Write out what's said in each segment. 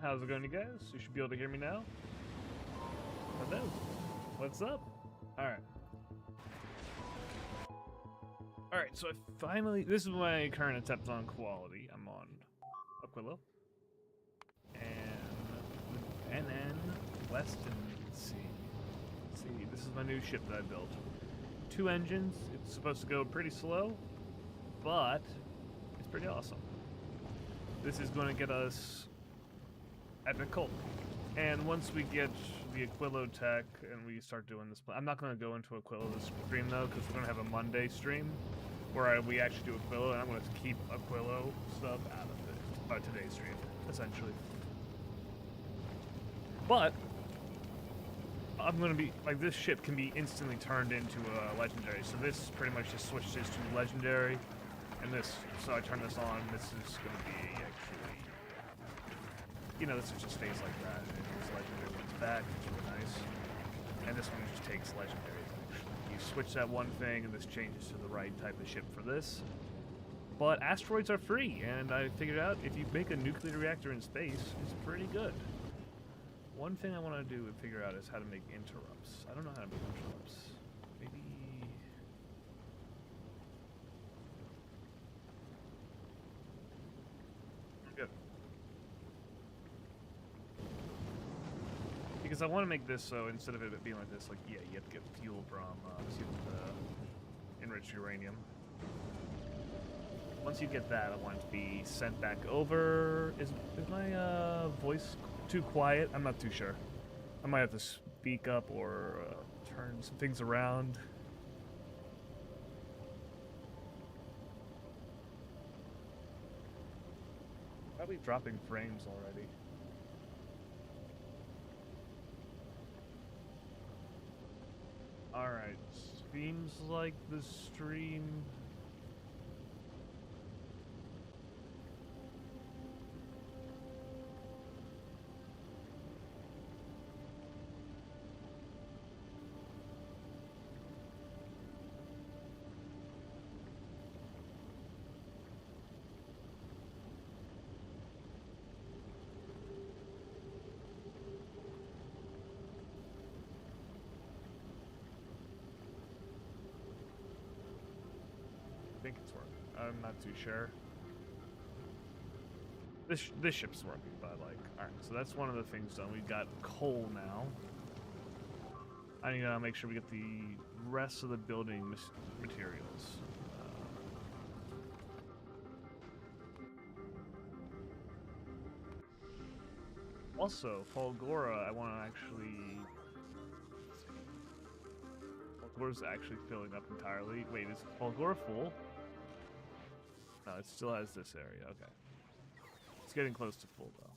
How's it going, you guys? You should be able to hear me now. Hello. What's up? Alright. Alright, so I finally... This is my current attempt on quality. I'm on Aquilo. And NN Weston C. See, this is my new ship that I built. 2 engines. It's supposed to go pretty slow, but it's pretty awesome. This is going to get us epic cold. And once we get the Aquilo tech and we start doing this, I'm not going to go into Aquilo this stream though, because we're going to have a Monday stream where we actually do Aquilo, and I'm going to keep Aquilo stuff out of it by today's stream, essentially. But I'm going to be like, this ship can be instantly turned into a legendary, so this pretty much just switches to legendary, and this, so I turn this on. This is going to be actually, you know, this just stays like that. It's legendary when it's back, it's really nice. And this one just takes legendary, actually. You switch that one thing, and this changes to the right type of ship for this. But asteroids are free, and I figured out if you make a nuclear reactor in space, it's pretty good. One thing I want to do and figure out is how to make interrupts. I don't know how to make interrupts. Maybe... I'm good. Because I want to make this so instead of it being like this, like, yeah, you have to get fuel from enriched uranium. Once you get that, I want it to be sent back over. Is my voice too quiet? I'm not too sure. I might have to speak up or turn some things around. Probably dropping frames already. Alright, seems like the stream... I think it's working. I'm not too sure. This ship's working, but like, alright, so that's one of the things done. We got coal now. I need to make sure we get the rest of the building materials. Also, Fulgora, I want to actually... Fulgora's actually filling up entirely. Wait, is Fulgora full? No, it still has this area. Okay. It's getting close to full, though.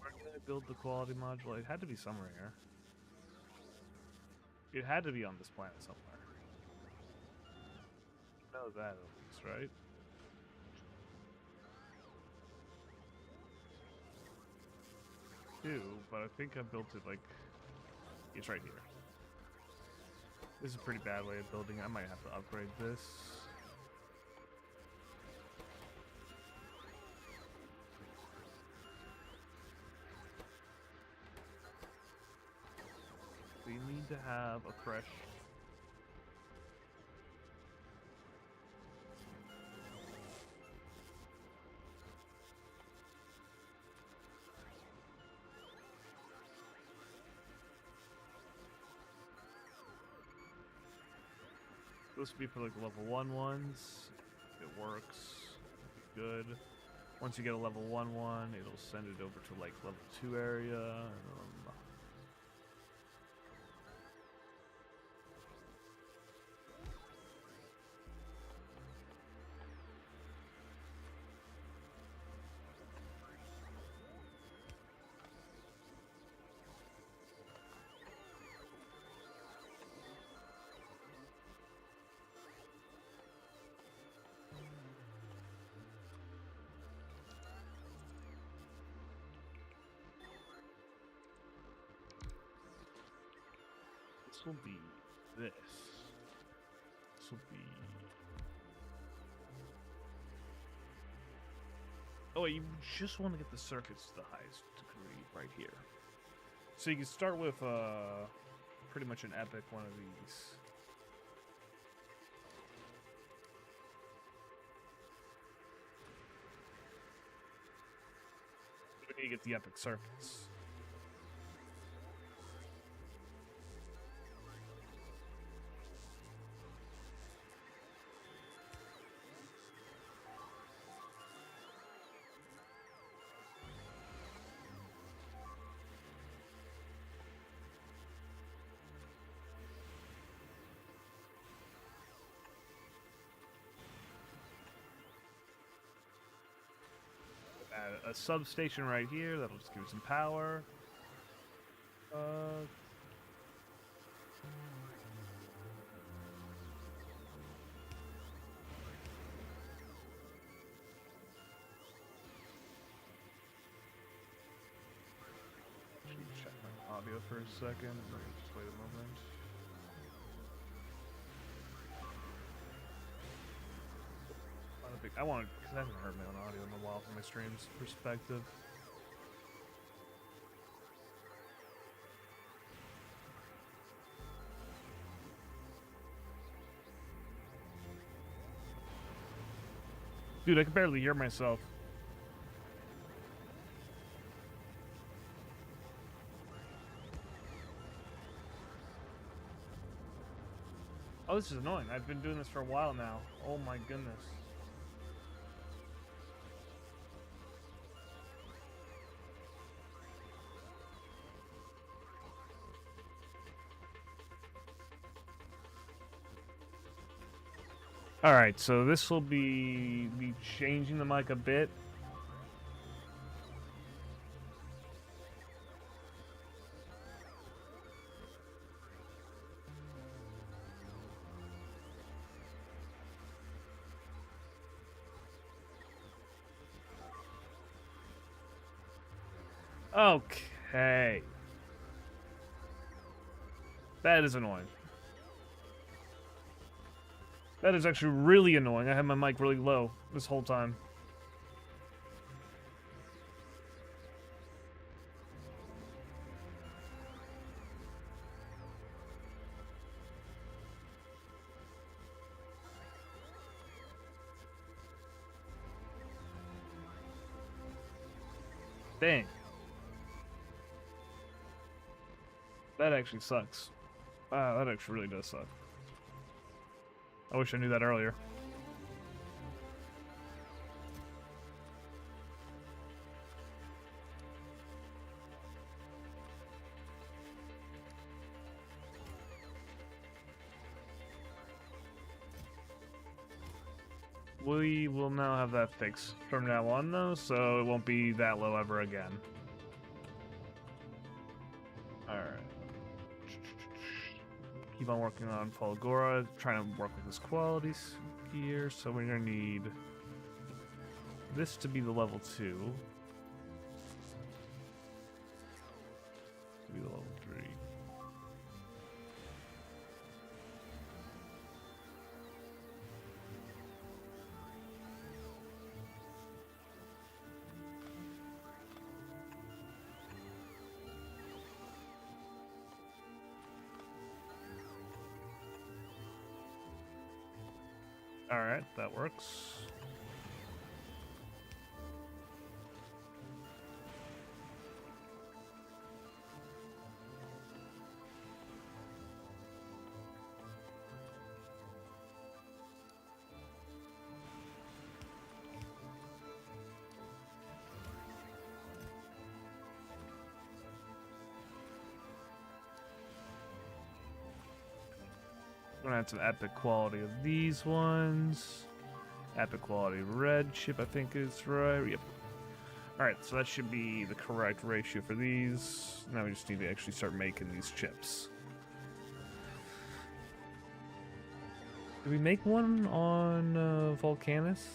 Where did I build the quality module? It had to be somewhere here. It had to be on this planet somewhere. Know that at least, right? But I think I built it like it's right here. This is a pretty bad way of building it. I might have to upgrade this. We need to have a fresh... Supposed to be for like level 1 ones. It works. Good. Once you get a level 1, it'll send it over to like level 2 area. This will be this. This will be... Oh, wait, you just want to get the circuits to the highest degree right here. So you can start with pretty much an epic one of these. We need to get the epic circuits. Add a substation right here. That'll just give it some power. Check my audio for a second. Just wait a moment. I want to, because I haven't heard my own audio in a while from my stream's perspective. Dude, I can barely hear myself. Oh, this is annoying. I've been doing this for a while now. Oh my goodness. Alright, so this will be me changing the mic a bit. Okay. That is annoying. That is actually really annoying. I had my mic really low this whole time. Dang. That actually sucks. Wow, that actually really does suck. I wish I knew that earlier. We will now have that fixed from now on, though, so it won't be that low ever again. Alright. Keep on working on Fulgora, trying to work with his qualities here, so we're gonna need this to be the level 2. To be the level 3. Alright, that works. I'm gonna add some epic quality of these ones. Epic quality red chip, I think is right. Yep. Alright, so that should be the correct ratio for these. Now we just need to actually start making these chips. Did we make one on Volcanus?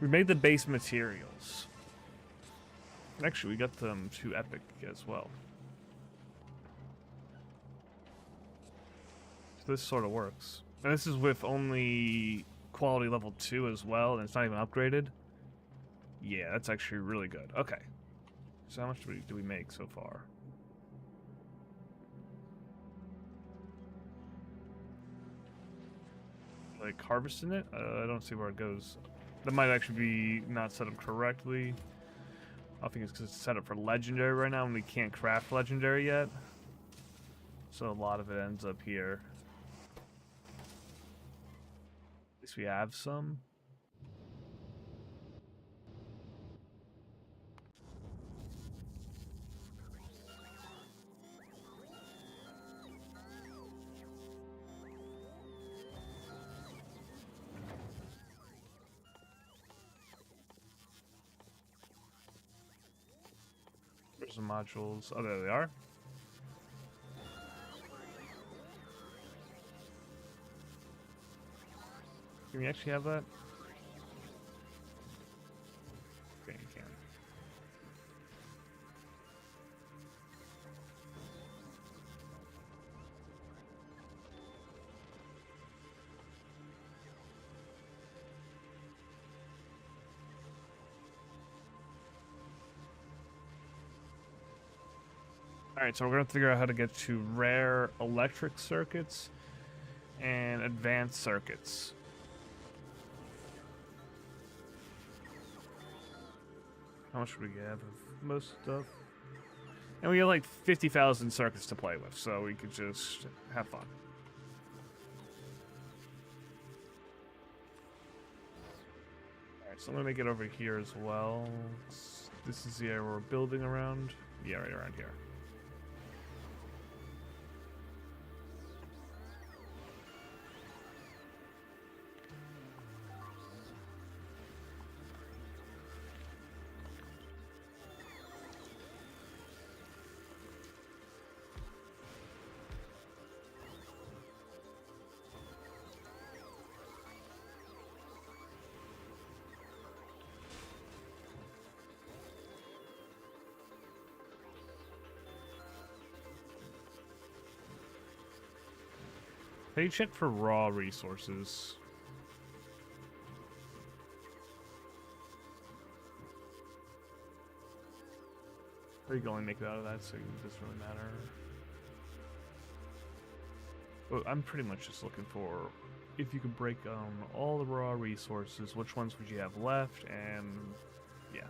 We made the base materials. Actually, we got them to epic as well. this sort of works. And this is with only quality level 2 as well, and it's not even upgraded. Yeah, that's actually really good. Okay. So how much do we make so far? Like harvesting it? I don't see where it goes. That might actually be not set up correctly. I think it's because it's set up for legendary right now and we can't craft legendary yet. So a lot of it ends up here. At least we have some. There's some modules. Oh, there they are. Can we actually have that? Okay, you can. Alright, so we're going to figure out how to get to rare electric circuits and advanced circuits. How much would we have of most stuff? And we have like 50,000 circuits to play with, so we could just have fun. Alright, so I'm going to make it over here as well. This is the area we're building around. Yeah, right around here. How do you check for raw resources? Or you can only make it out of that, so it doesn't really matter. Well, I'm pretty much just looking for if you could break down all the raw resources, which ones would you have left, and yeah.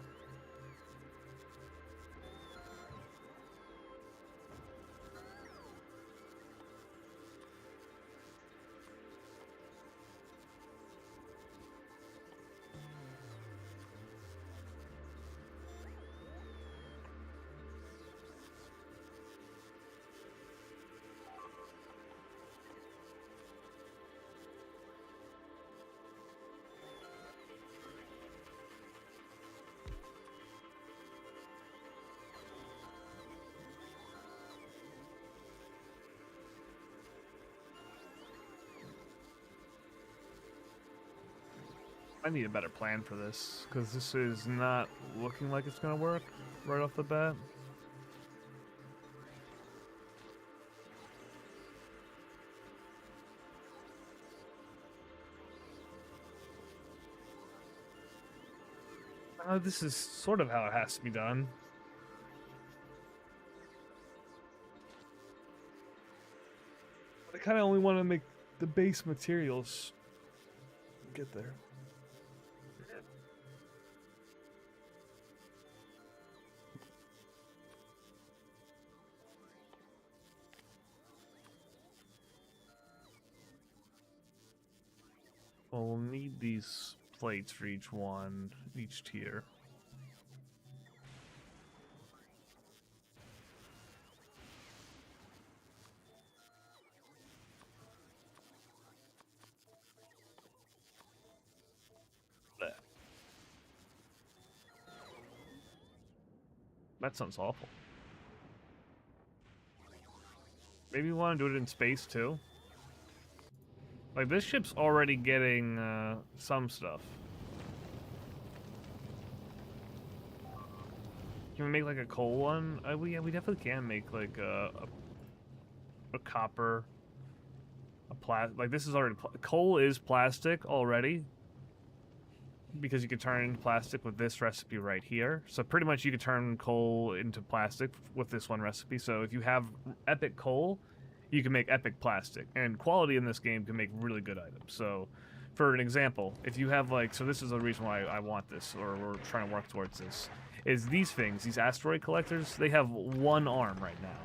I need a better plan for this, because this is not looking like it's going to work right off the bat. This is sort of how it has to be done. But I kind of only want to make the base materials get there. Well, we'll need these plates for each one, each tier. There. That sounds awful. Maybe we want to do it in space too. Like, this ship's already getting some stuff. Can we make like a coal one? Yeah, we definitely can make like a copper like this is already coal is plastic already, because you could turn it into plastic with this recipe right here. So pretty much you could turn coal into plastic with this one recipe. So if you have epic coal, you can make epic plastic, and quality in this game can make really good items. So for an example, if you have like, so this is the reason why I want this, or we're trying to work towards this, is these things, these asteroid collectors, they have one arm right now.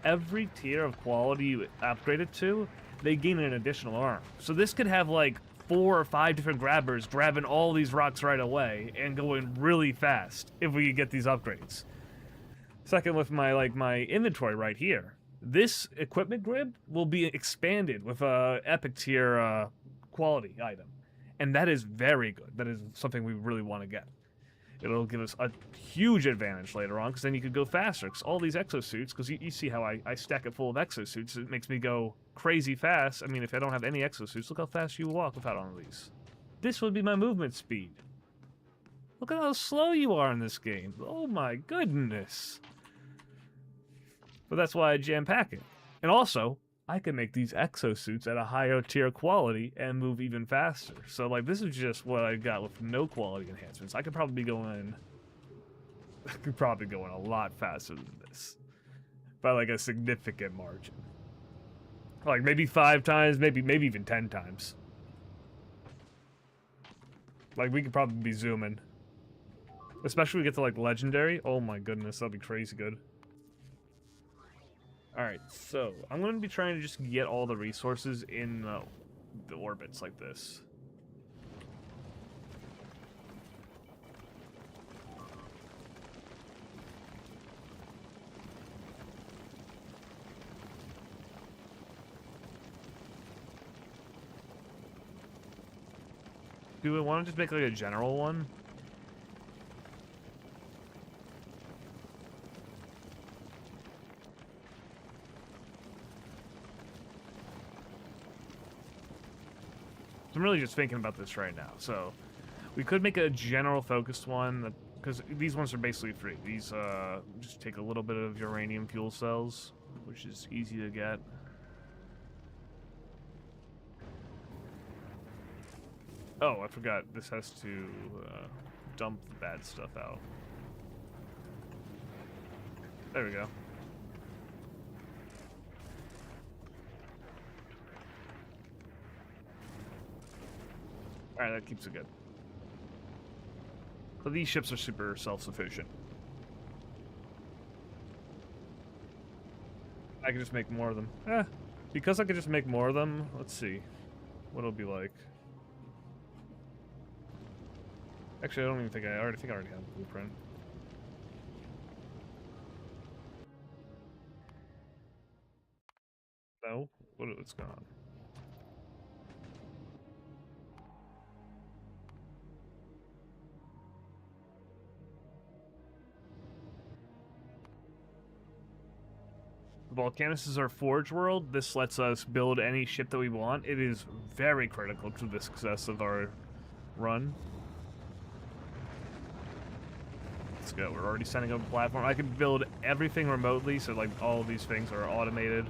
Every tier of quality you upgrade it to, they gain an additional arm. So this could have like 4 or 5 different grabbers grabbing all these rocks right away and going really fast if we could get these upgrades. Second, with my inventory right here, this equipment grid will be expanded with a epic tier quality item, and that is very good. That is something we really want to get. It'll give us a huge advantage later on, because then you could go faster. Because all these exosuits, because you see how I stack it full of exosuits, it makes me go crazy fast. I mean, if I don't have any exosuits, look how fast you walk without all of these. This would be my movement speed. Look at how slow you are in this game. Oh my goodness. But that's why I jam-pack it. And also, I can make these exosuits at a higher tier quality and move even faster. So, like, this is just what I got with no quality enhancements. I could probably be going... I could probably go in a lot faster than this. By, like, a significant margin. Like, maybe 5 times, maybe even 10 times. Like, we could probably be zooming. Especially when we get to, like, Legendary. Oh my goodness, that'll be crazy good. Alright, so I'm going to be trying to just get all the resources in the orbits like this. Do we want to just make like a general one? I'm really just thinking about this right now. So we could make a general focused one, because these ones are basically free. These just take a little bit of uranium fuel cells, which is easy to get. Oh, I forgot. This has to dump the bad stuff out. There we go. Alright, that keeps it good. But these ships are super self-sufficient. I can just make more of them. Because I could just make more of them, let's see what it'll be like. Actually, I don't even think I already have a blueprint. No? What's going on? Volcanus is our forge world. This lets us build any ship that we want. It is very critical to the success of our run. Let's go. We're already setting up a platform. I can build everything remotely, so like all of these things are automated.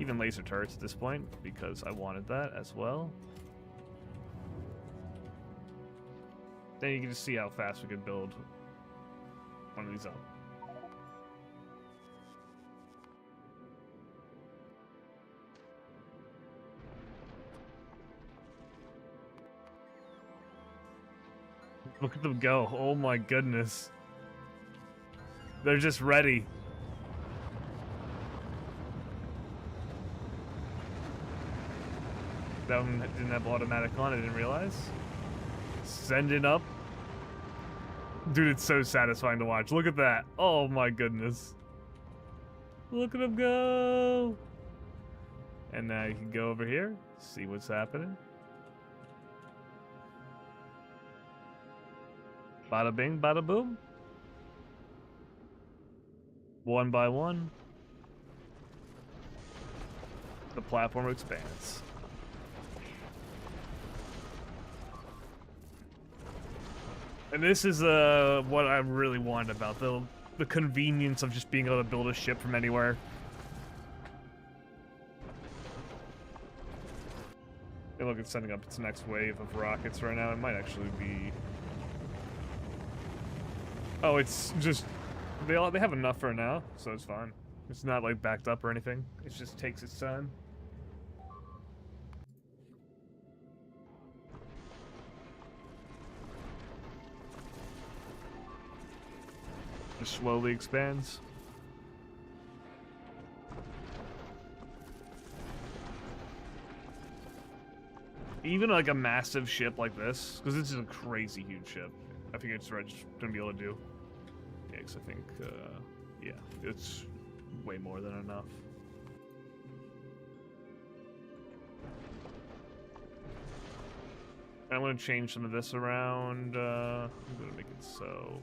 Even laser turrets at this point, because I wanted that as well. Then you can just see how fast we can build one of these up. Look at them go. Oh my goodness. They're just ready. That one didn't have automatic on, I didn't realize. Send it up. Dude, it's so satisfying to watch. Look at that. Oh my goodness. Look at them go. And now you can go over here, see what's happening. Bada bing, bada boom. One by one, the platform expands. And this is what I really wanted about the convenience of just being able to build a ship from anywhere. Hey, look, it's sending up its next wave of rockets right now. It might actually be... Oh, it's just... They have enough for now, so it's fine. It's not, like, backed up or anything. It just takes its time. Just slowly expands. Even like a massive ship like this, because this is a crazy huge ship. I think it's just gonna be able to do. Yeah, because I think, yeah, it's way more than enough. I'm gonna change some of this around. I'm gonna make it so.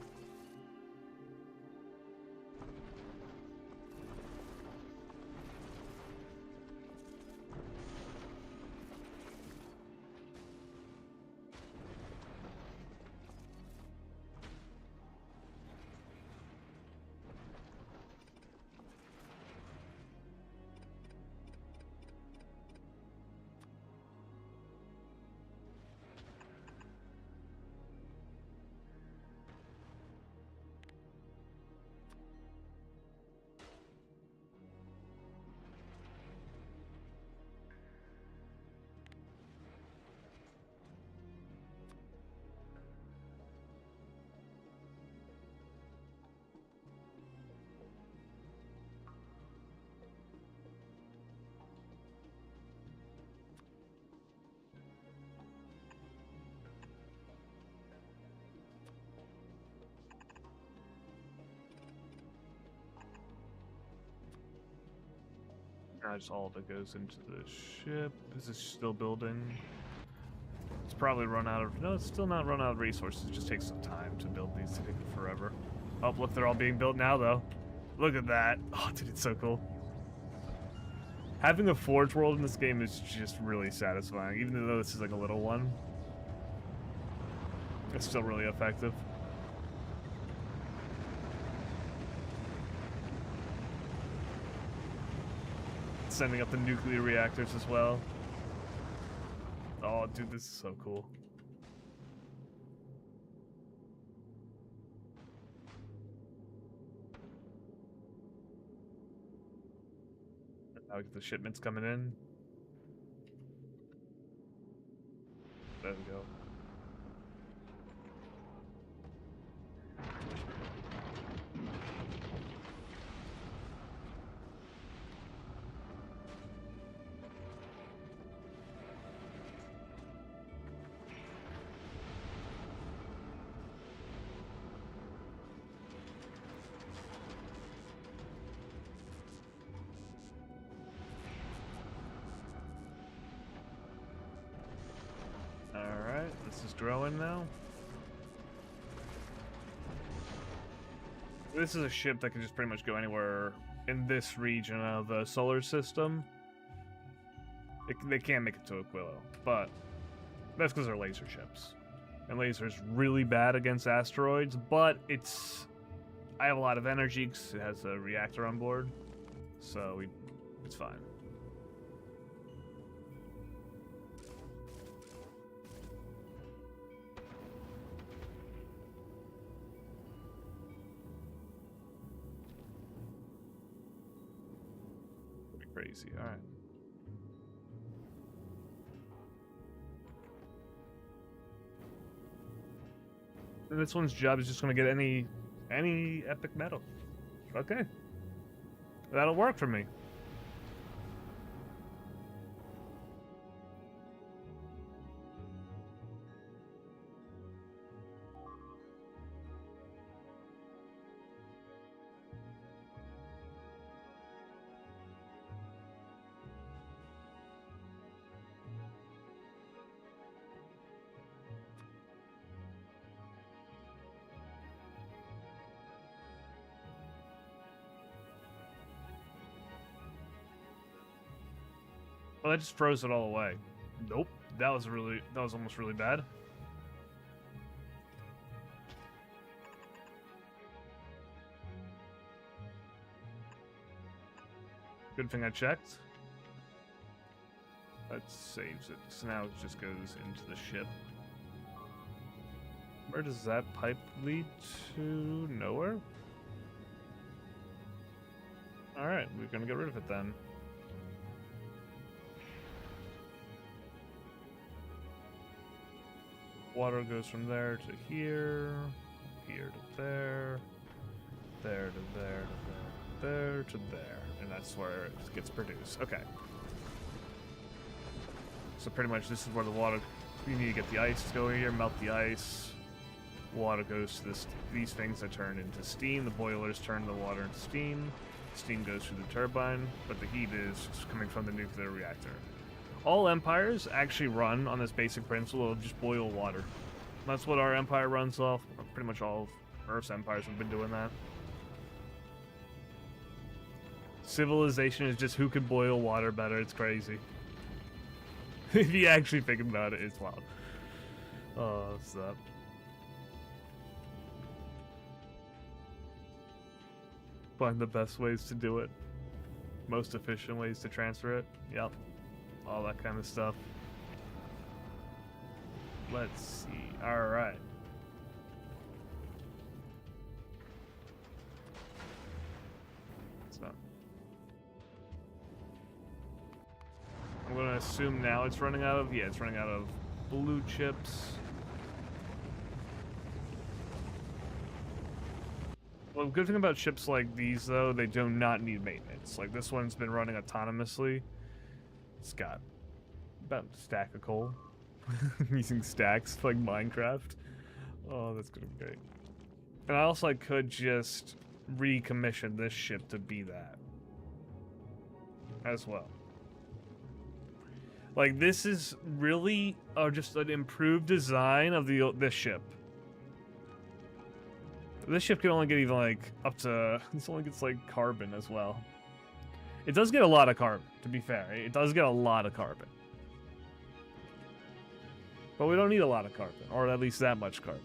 That's all that goes into the ship. Is this still building? It's probably run out of... No, it's still not run out of resources. It just takes some time to build these. They take forever. Oh, look, they're all being built now, though. Look at that. Oh, dude, it's so cool. Having a forge world in this game is just really satisfying. Even though this is like a little one, it's still really effective. Sending up the nuclear reactors as well. Oh, dude, this is so cool. Now we get the shipments coming in. There we go. Alright, this is growing now. This is a ship that can just pretty much go anywhere in this region of the solar system. They can't make it to Aquilo, but that's because they're laser ships. And laser's really bad against asteroids, but it's... I have a lot of energy because it has a reactor on board, so it's fine. Crazy. All right. And this one's job is just going to get any epic metal. Okay. That'll work for me. Well, that just froze it all away. Nope. That was almost really bad. Good thing I checked. That saves it. So now it just goes into the ship. Where does that pipe lead to? Nowhere? Alright, we're gonna get rid of it then. Water goes from there to here, here to there, there to there, to there, there to there. And that's where it gets produced. Okay. So pretty much this is where the water, you need to get the ice to go here, melt the ice. Water goes to these things that turn into steam. The boilers turn the water into steam. Steam goes through the turbine, but the heat is coming from the nuclear reactor. All empires actually run on this basic principle of just boil water. That's what our empire runs off. Pretty much all of Earth's empires have been doing that. Civilization is just who can boil water better. It's crazy. If you actually think about it, it's wild. Oh, what's up? Find the best ways to do it. Most efficient ways to transfer it. Yep. All that kind of stuff. Let's see. Alright. So. I'm going to assume now it's running out of... Yeah, it's running out of blue chips. Well, the good thing about ships like these, though, they do not need maintenance. Like, this one's been running autonomously. It's got about a stack of coal. Using stacks like Minecraft. Oh, that's gonna be great. And I also could just recommission this ship to be that as well. Like, this is really just an improved design of this ship. This ship can only get even like up to, this only gets like carbon as well. It does get a lot of carbon, to be fair. It does get a lot of carbon. But we don't need a lot of carbon, or at least that much carbon.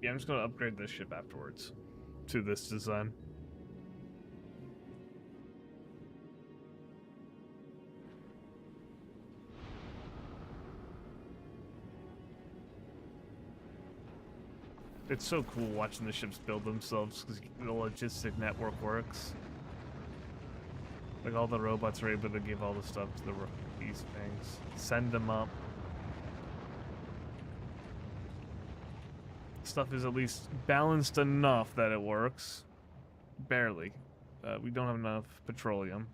Yeah, I'm just going to upgrade this ship afterwards to this design. It's so cool watching the ships build themselves because the logistic network works. Like, all the robots are able to give all the stuff to these things. Send them up. Stuff is at least balanced enough that it works. Barely. We don't have enough petroleum.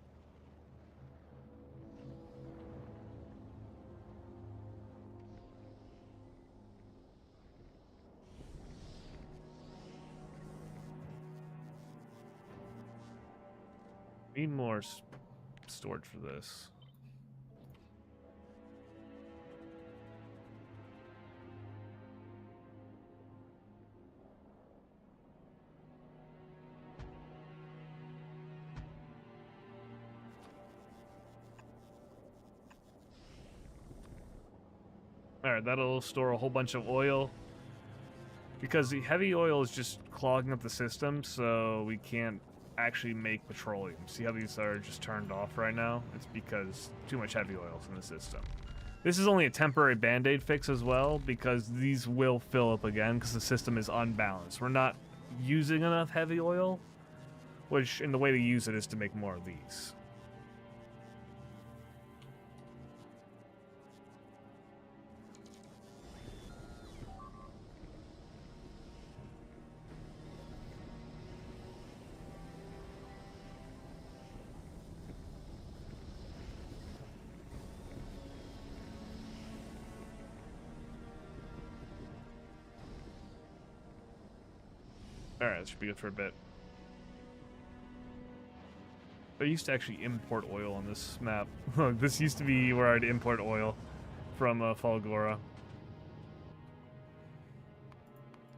Need more storage for this. Alright, that'll store a whole bunch of oil. Because the heavy oil is just clogging up the system, so we can't actually make petroleum. See how these are just turned off right now? It's because too much heavy oil's in the system. This is only a temporary band-aid fix as well, because these will fill up again because the system is unbalanced. We're not using enough heavy oil, which, and the way to use it is to make more of these. Alright, that should be good for a bit. I used to actually import oil on this map. This used to be where I'd import oil from Falgora.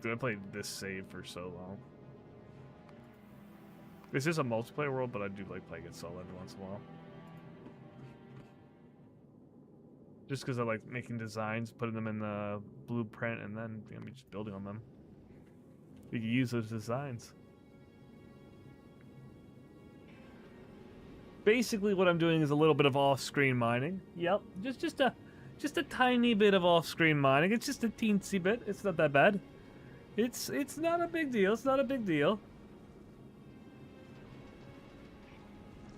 Dude, I played this save for so long. This is a multiplayer world, but I do like playing it solo every once in a while. Just because I like making designs, putting them in the blueprint, and then just building on them. You can use those designs. Basically, what I'm doing is a little bit of off-screen mining. Yep, just a tiny bit of off-screen mining. It's just a teensy bit. It's not that bad. It's not a big deal. It's not a big deal.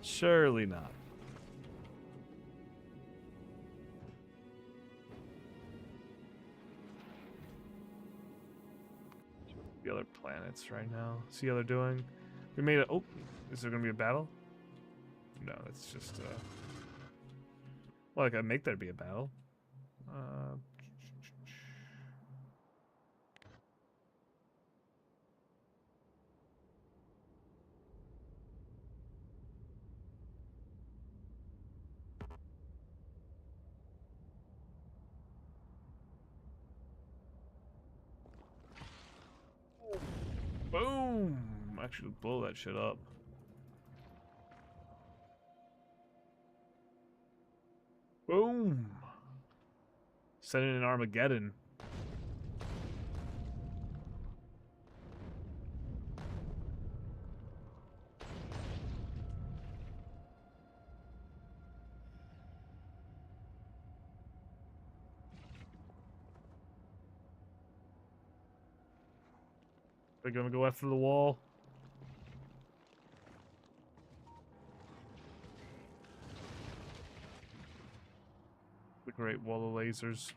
Surely not. The other planets right now. See how they're doing? We made it. Oh, is there gonna be a battle? No, it's just well, I gotta make there be a battle. Boom! Actually, blow that shit up. Boom! Send in an Armageddon. They're gonna go after the wall. The great wall of lasers.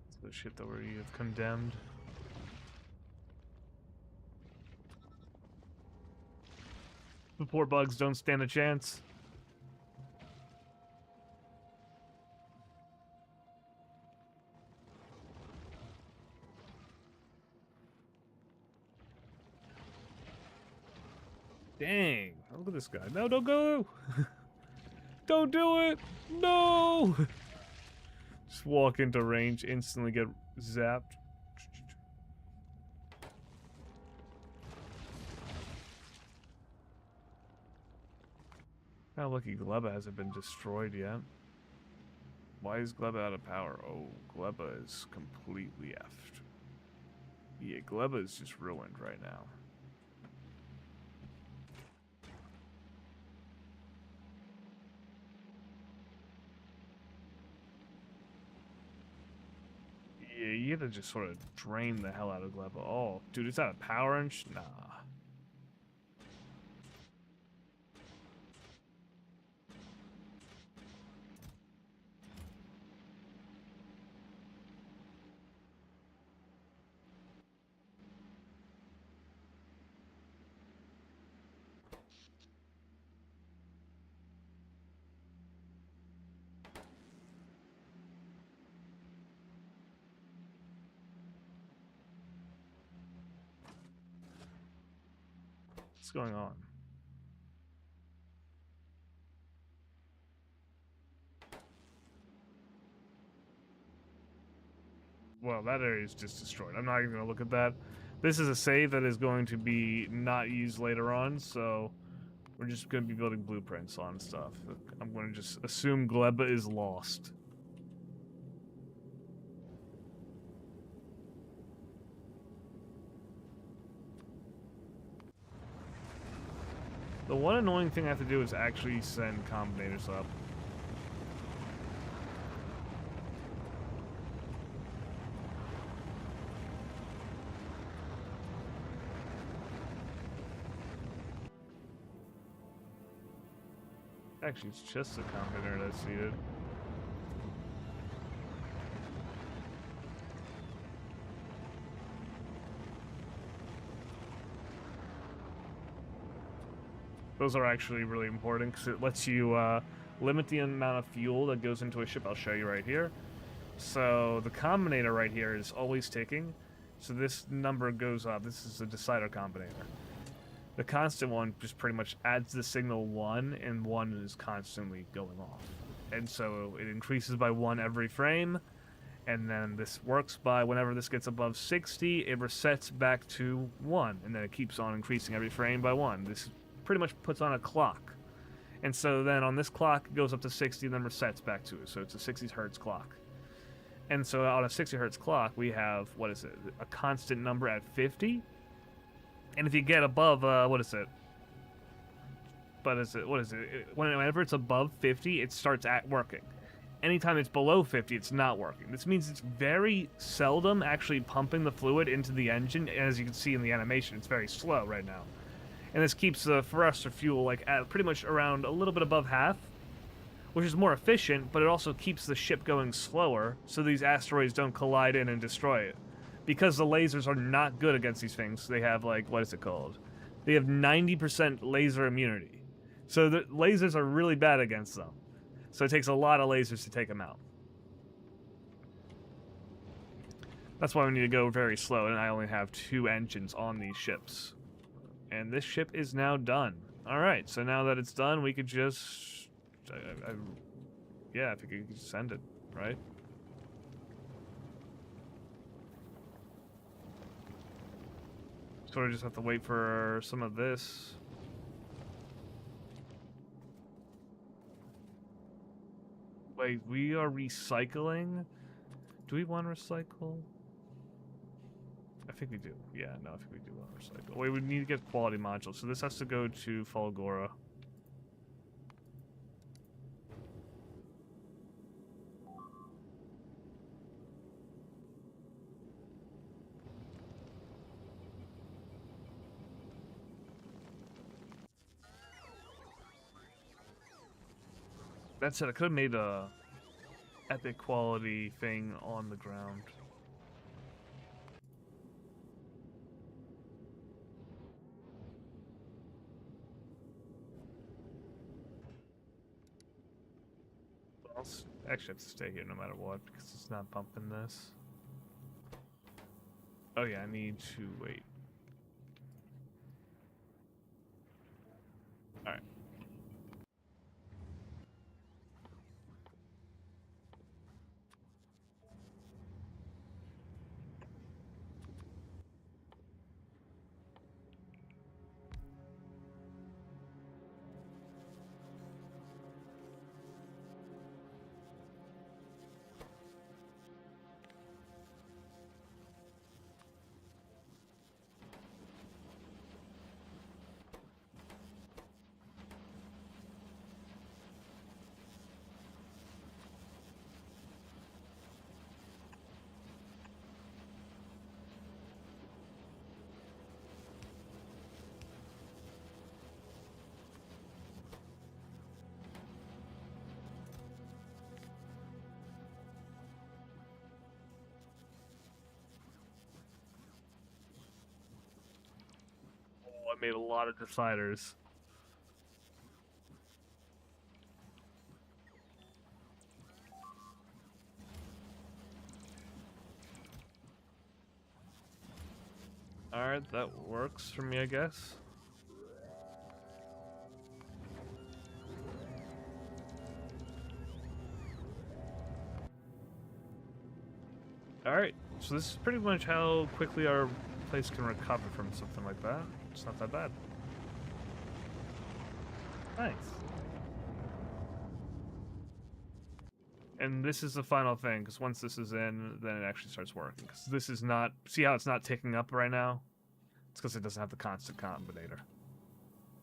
It's the shit that we have condemned. The poor bugs don't stand a chance. Dang. Look at this guy. No, don't go. Don't do it. No. Just walk into range, instantly get zapped. How lucky Gleba hasn't been destroyed yet. Why is Gleba out of power? Oh, Gleba is completely effed. Yeah, Gleba is just ruined right now. Yeah, you have to just sort of drain the hell out of Gleba. Oh, dude, it's out of power and nah. What's going on? Well, that area is just destroyed. I'm not even going to look at that. This is a save that is going to be not used later on, so we're just going to be building blueprints on stuff. I'm going to just assume Gleba is lost. The one annoying thing I have to do is actually send combinators up. Actually, it's just a combinator that's needed. Those are actually really important because it lets you limit the amount of fuel that goes into a ship. I'll show you right here. So the combinator right here is always ticking. So this number goes up. This is a decider combinator. The constant one just pretty much adds the signal 1, and 1 is constantly going off. And so it increases by 1 every frame, and then this works by whenever this gets above 60, it resets back to 1, and then it keeps on increasing every frame by 1. This pretty much puts on a clock. And so then on this clock, it goes up to 60 and then resets back to it. So it's a 60 hertz clock. And so on a 60 hertz clock, we have, what is it, a constant number at 50? And if you get above, what is it? Whenever it's above 50, it starts working. Anytime it's below 50, it's not working. This means it's very seldom actually pumping the fluid into the engine. And as you can see in the animation, it's very slow right now. And this keeps the thrust or fuel like at pretty much around a little bit above half, which is more efficient, but it also keeps the ship going slower so these asteroids don't collide in and destroy it. Because the lasers are not good against these things, they have, like, what is it called? They have 90% laser immunity. So the lasers are really bad against them. So it takes a lot of lasers to take them out. That's why we need to go very slow, and I only have 2 engines on these ships. And this ship is now done. Alright, so now that it's done, we could just... yeah, if you could send it, right? Sort of just have to wait for some of this. Wait, we are recycling? Do we want to recycle? I think we do. Yeah, no, I think we do want to recycle. Wait, we need to get quality modules. So this has to go to Falgora. That said, I could have made a epic quality thing on the ground. Actually have to stay here no matter what, because it's not pumping this. Oh yeah, I need to wait. Alright. I made a lot of deciders. Alright, that works for me, I guess. Alright, so this is pretty much how quickly our place can recover from something like that. It's not that bad. Nice. And this is the final thing, because once this is in, then it actually starts working. Because this is not... See how it's not ticking up right now? It's because it doesn't have the constant combinator.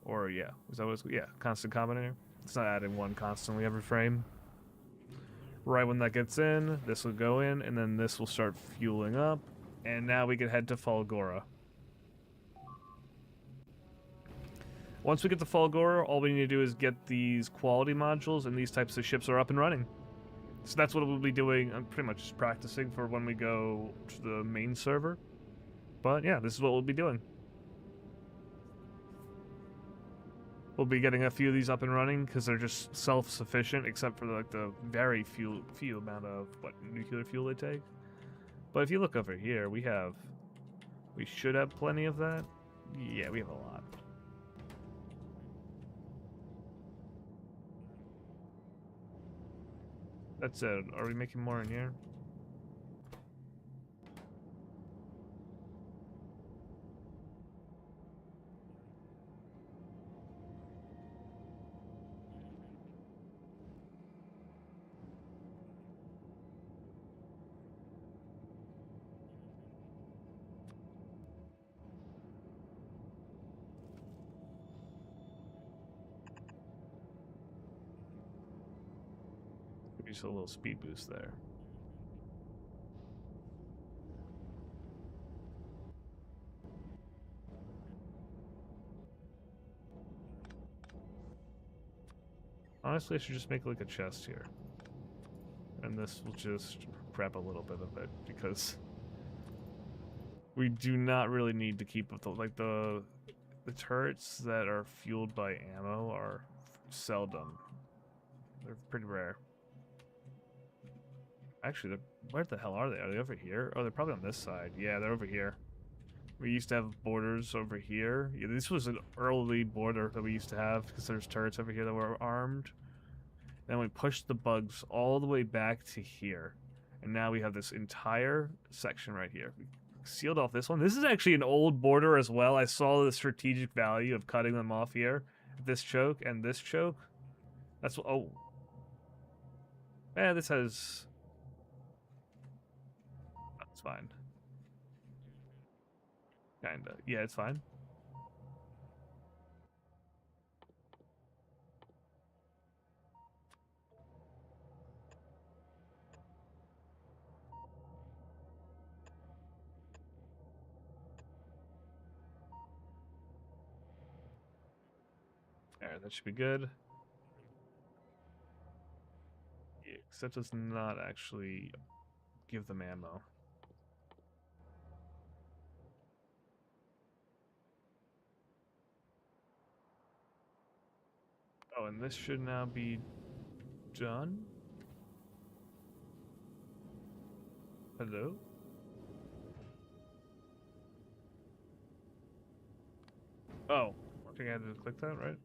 Or, yeah. Is that what it's... Yeah, constant combinator. It's not adding 1 constantly every frame. Right when that gets in, this will go in, and then this will start fueling up. And now we can head to Falgora. Once we get to Falgora, all we need to do is get these quality modules, and these types of ships are up and running. So that's what we'll be doing. I'm pretty much just practicing for when we go to the main server. But yeah, this is what we'll be doing. We'll be getting a few of these up and running because they're just self-sufficient, except for like the very few amount of nuclear fuel they take. But if you look over here, we should have plenty of that. Yeah, we have a lot. That's it. Are we making more in here? Just a little speed boost there. Honestly, I should just make like a chest here. And this will just prep a little bit of it because we do not really need to keep with the turrets that are fueled by ammo are seldom. They're pretty rare. Actually, where the hell are they? Are they over here? Oh, they're probably on this side. Yeah, they're over here. We used to have borders over here. Yeah, this was an early border that we used to have because there's turrets over here that were armed. Then we pushed the bugs all the way back to here. And now we have this entire section right here. We sealed off this one. This is actually an old border as well. I saw the strategic value of cutting them off here. This choke and this choke. That's what... Oh. This has... That's fine. Kinda. Yeah, it's fine. Alright, that should be good. Yeah, except does not actually give them ammo. Oh, and this should now be done? Hello? Oh, I think I had to click that, right?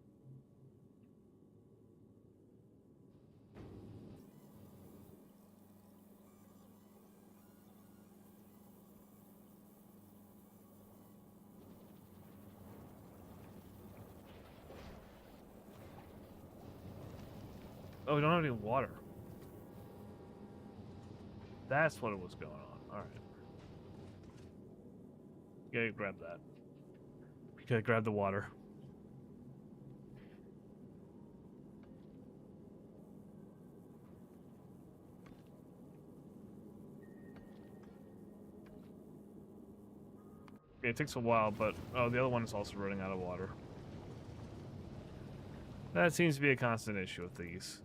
Oh, we don't have any water. That's what it was going on. Alright. You gotta grab that. You gotta grab the water. Yeah, it takes a while, but... Oh, the other one is also running out of water. That seems to be a constant issue with these.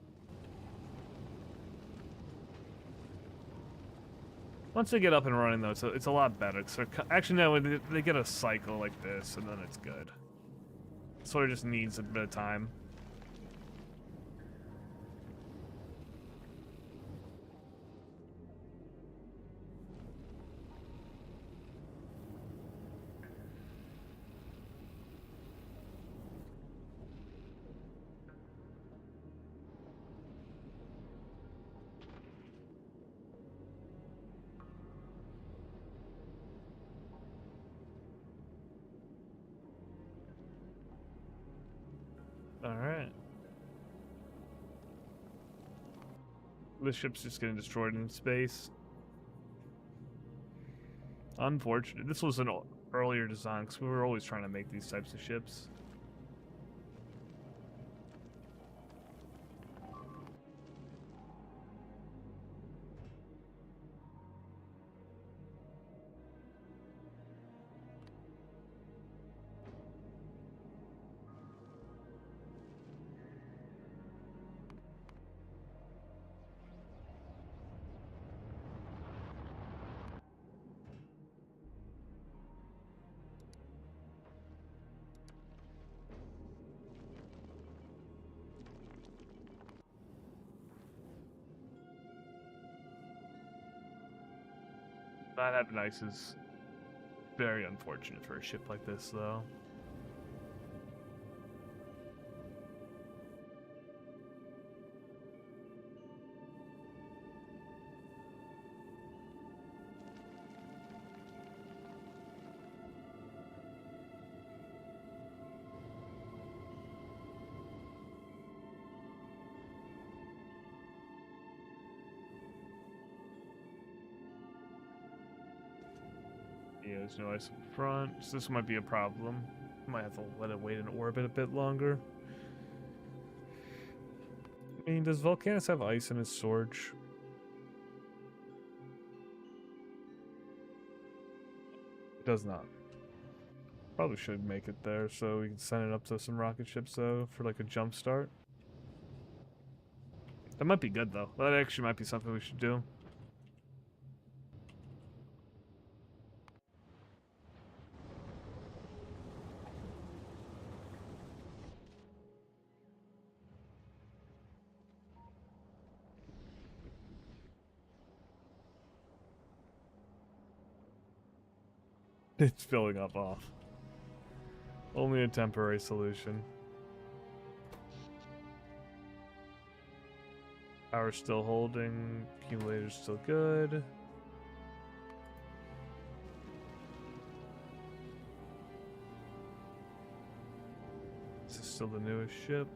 Once they get up and running, though, it's a lot better. So actually, no, they get a cycle like this, and then it's good. Sort of just needs a bit of time. Alright. This ship's just getting destroyed in space. Unfortunate. This was an earlier design, because we were always trying to make these types of ships. Not having ice is very unfortunate for a ship like this, though. there's no ice up front, so this might be a problem. Might have to let it wait in orbit a bit longer. I mean, does Volcanus have ice in his storage? It does not. Probably should make it there so we can send it up to some rocket ships though for like a jump start. That might be good though. That actually might be something we should do. It's filling up off. Only a temporary solution. Power's still holding. Accumulator's still good. This is still the newest ship.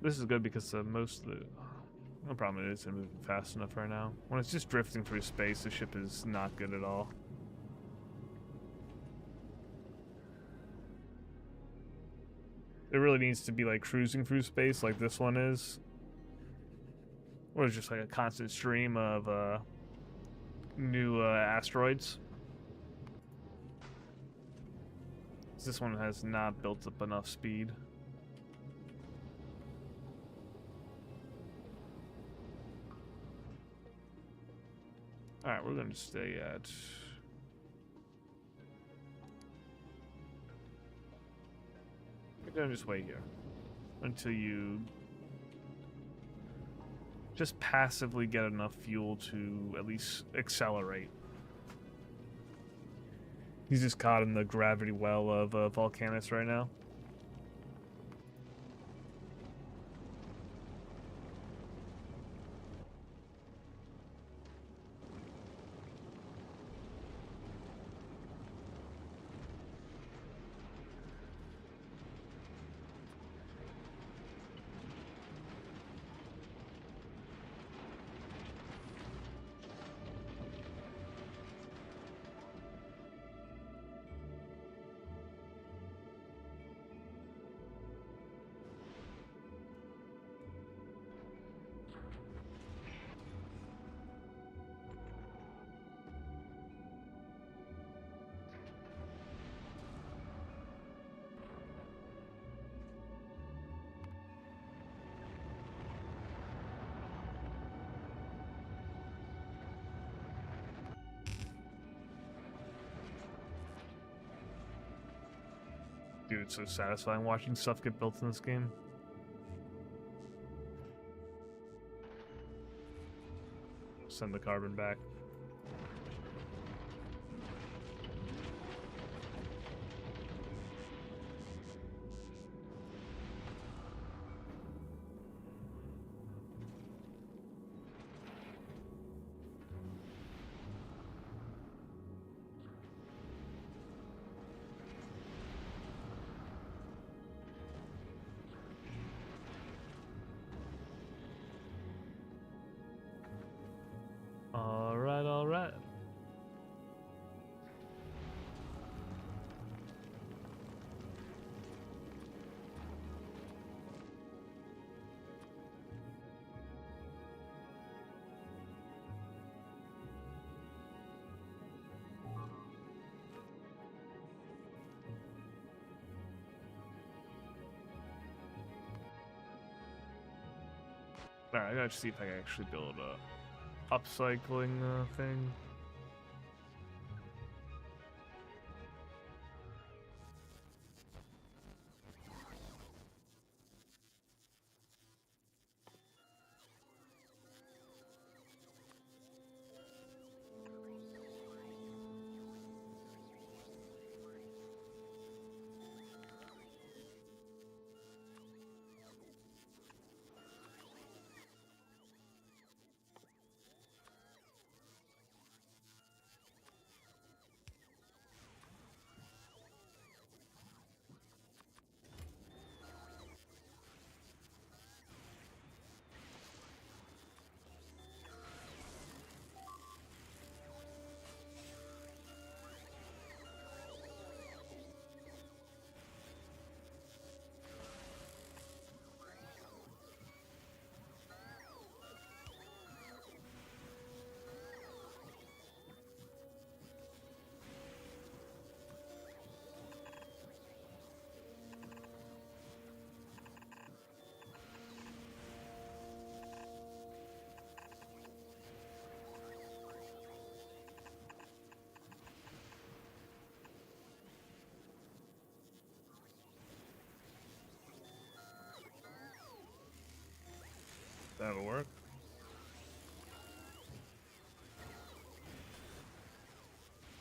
This is good because most of the... No problem, it isn't moving fast enough right now. When it's just drifting through space, the ship is not good at all. It really needs to be like cruising through space like this one is. Or it's just like a constant stream of new asteroids. This one has not built up enough speed. Alright, we're gonna stay at... We're gonna just wait here until you just passively get enough fuel to at least accelerate. He's just caught in the gravity well of Volcanus right now. Dude, it's so satisfying watching stuff get built in this game. Send the carbon back. Alright, alright. Alright, I gotta see if I can actually build a upcycling thing. That'll work.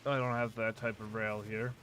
I don't have that type of rail here.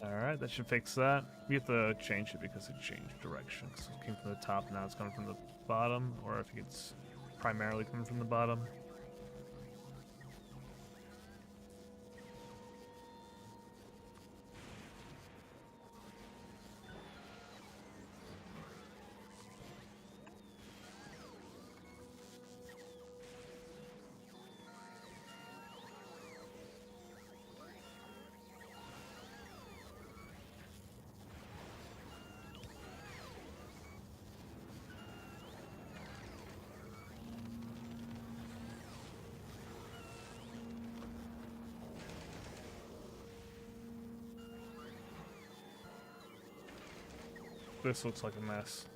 Alright, that should fix that. We have to change it because it changed direction. So it came from the top, now it's coming from the bottom, or if it's primarily coming from the bottom. This looks like a mess.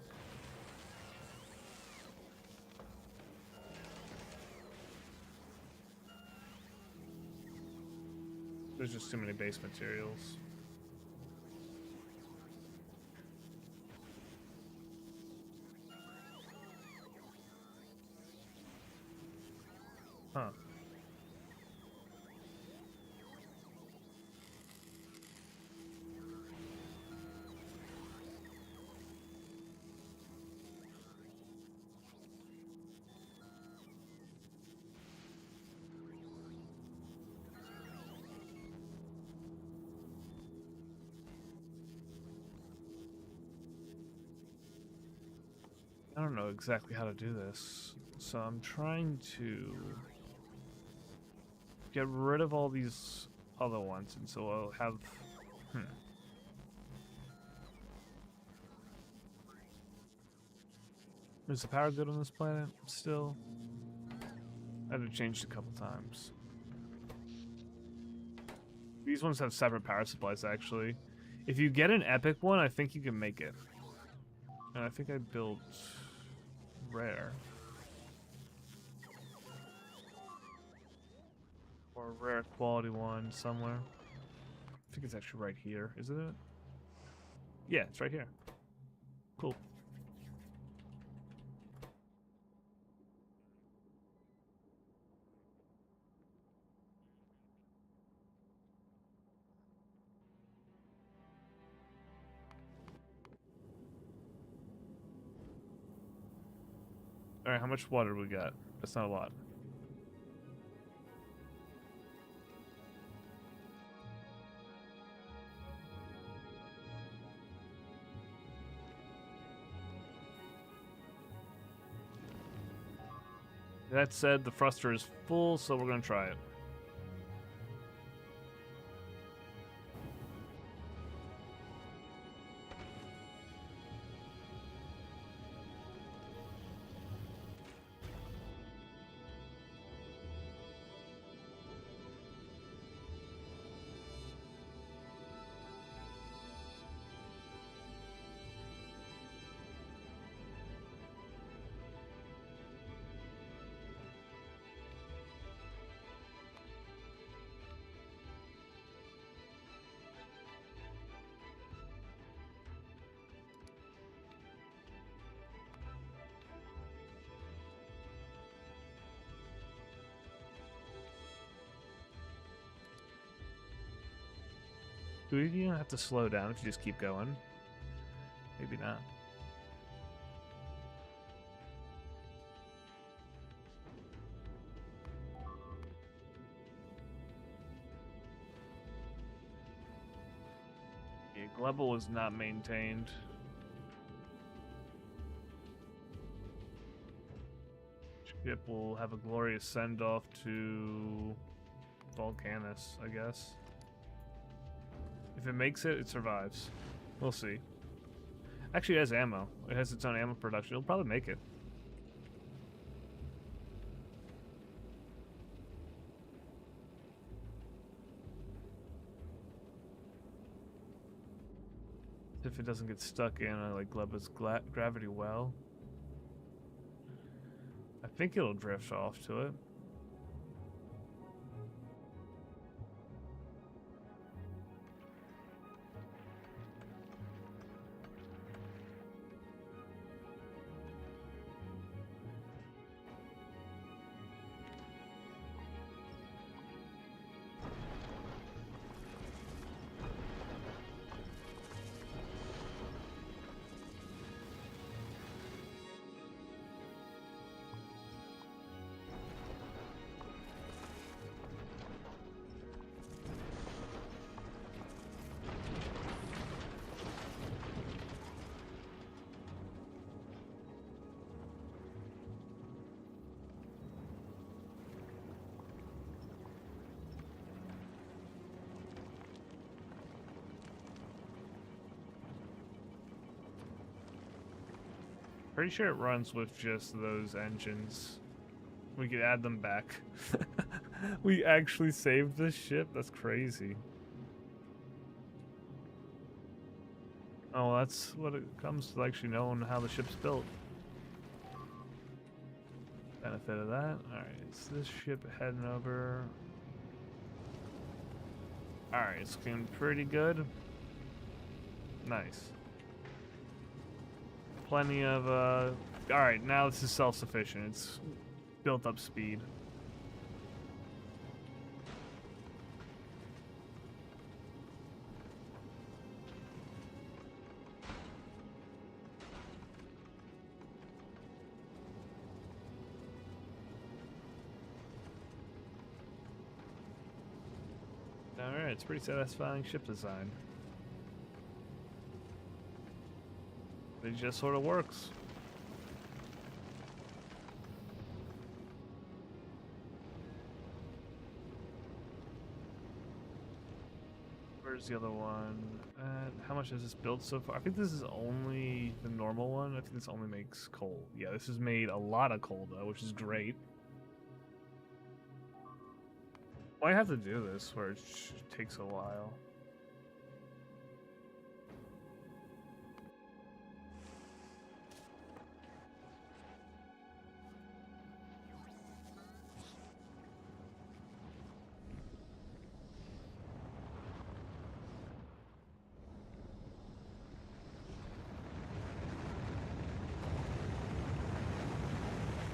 There's just too many base materials. Huh. I don't know exactly how to do this, so I'm trying to get rid of all these other ones, and so I'll have... Is the power good on this planet still? I had to change it a couple times. These ones have separate power supplies, actually. If you get an epic one, I think you can make it. And I think I built rare. Or a rare quality one somewhere. I think it's actually right here, isn't it? Yeah, it's right here. Cool. Alright, how much water do we got? That's not a lot. That said, the thruster is full, so we're gonna try it. Do we even have to slow down if you just keep going? Maybe not. Yeah, Glebel was not maintained. Ship will have a glorious send-off to Volcanus, I guess. If it makes it, it survives. We'll see. Actually, it has ammo. It has its own ammo production. It'll probably make it. If it doesn't get stuck in like Gleba's gravity well. I think it'll drift off to it. Pretty sure it runs with just those engines. We could add them back. We actually saved this ship? That's crazy. Oh, that's what it comes to actually knowing how the ship's built. Benefit of that. Alright, it's this ship heading over. Alright, it's looking pretty good. Nice. Plenty of, alright, now this is self-sufficient. It's built up speed. Alright, it's pretty satisfying ship design. It just sort of works. Where's the other one? How much has this built so far? I think this is only the normal one. I think this only makes coal. Yeah, this has made a lot of coal though, which is great. Why have to do this where it takes a while?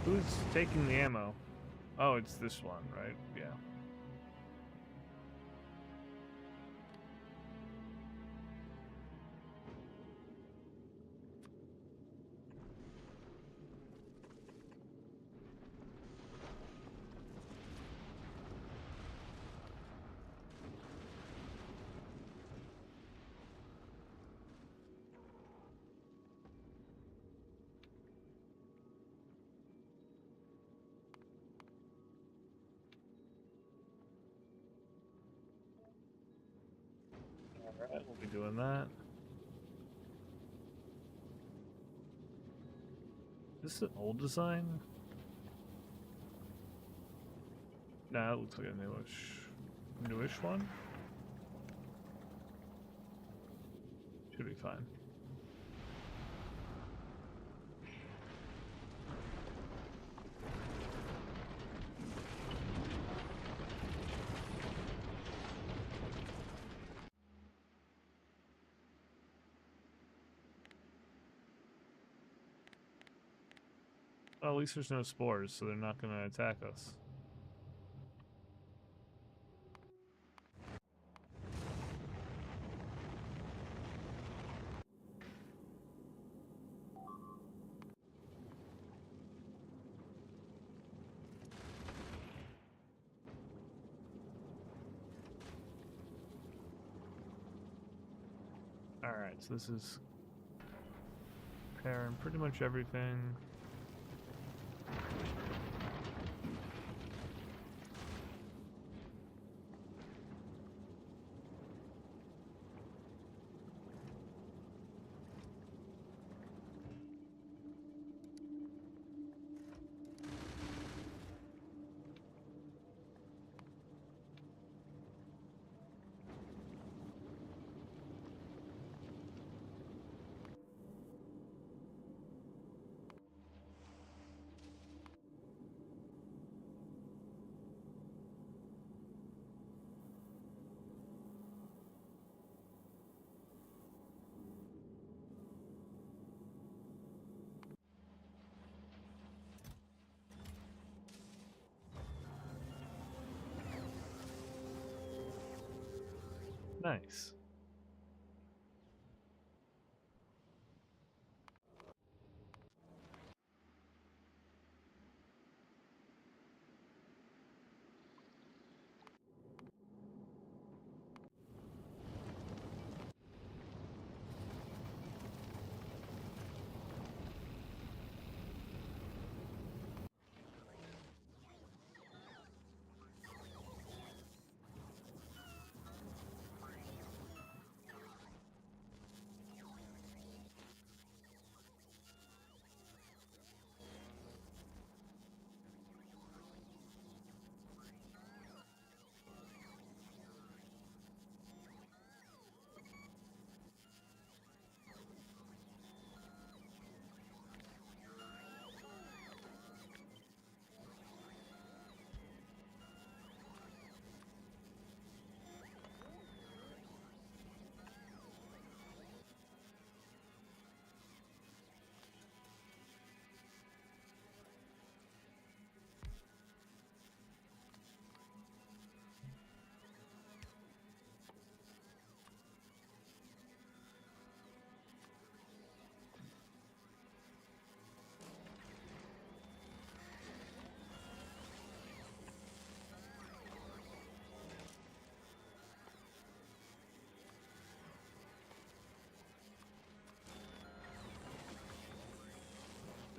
Who's taking the ammo? Oh, it's this one, right? Yeah. Alright, we'll be doing that. Is this an old design? Nah, it looks like a newish one. Should be fine. Well, at least there's no spores, so they're not going to attack us. Alright, so this is repairing pretty much everything. Nice.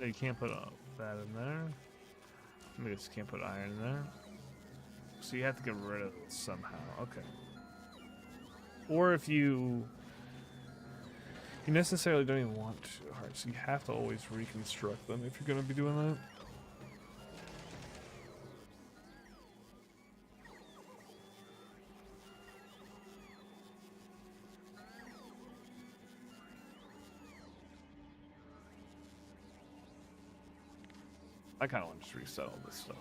You can't put that in there. I just can't put iron in there. So you have to get rid of it somehow. Okay. Or if you necessarily don't even want two hearts, you have to always reconstruct them if you're going to be doing that. I kind of want to just reset all this stuff.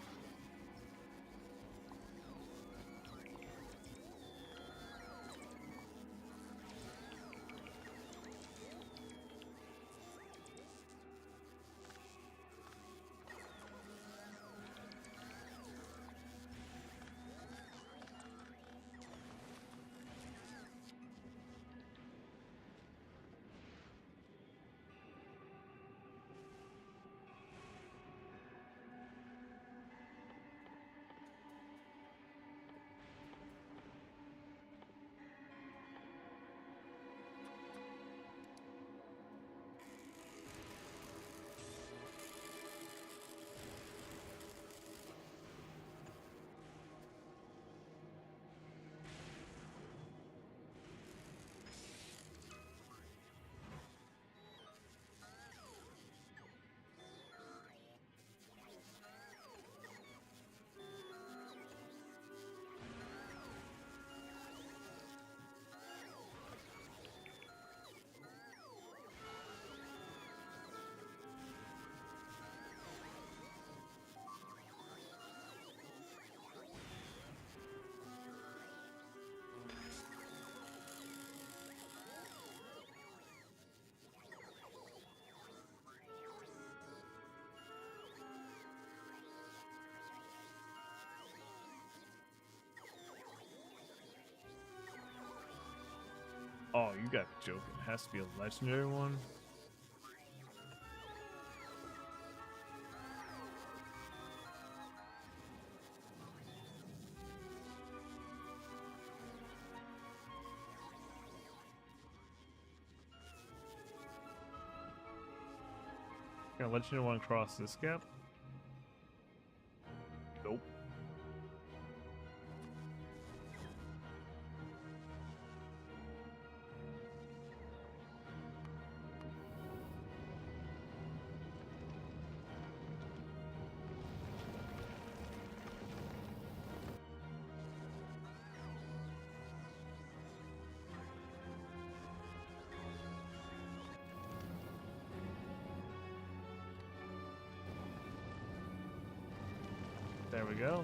Oh, you gotta be joking. It has to be a legendary one. Gonna let you know when to cross this gap. Nope. There we go.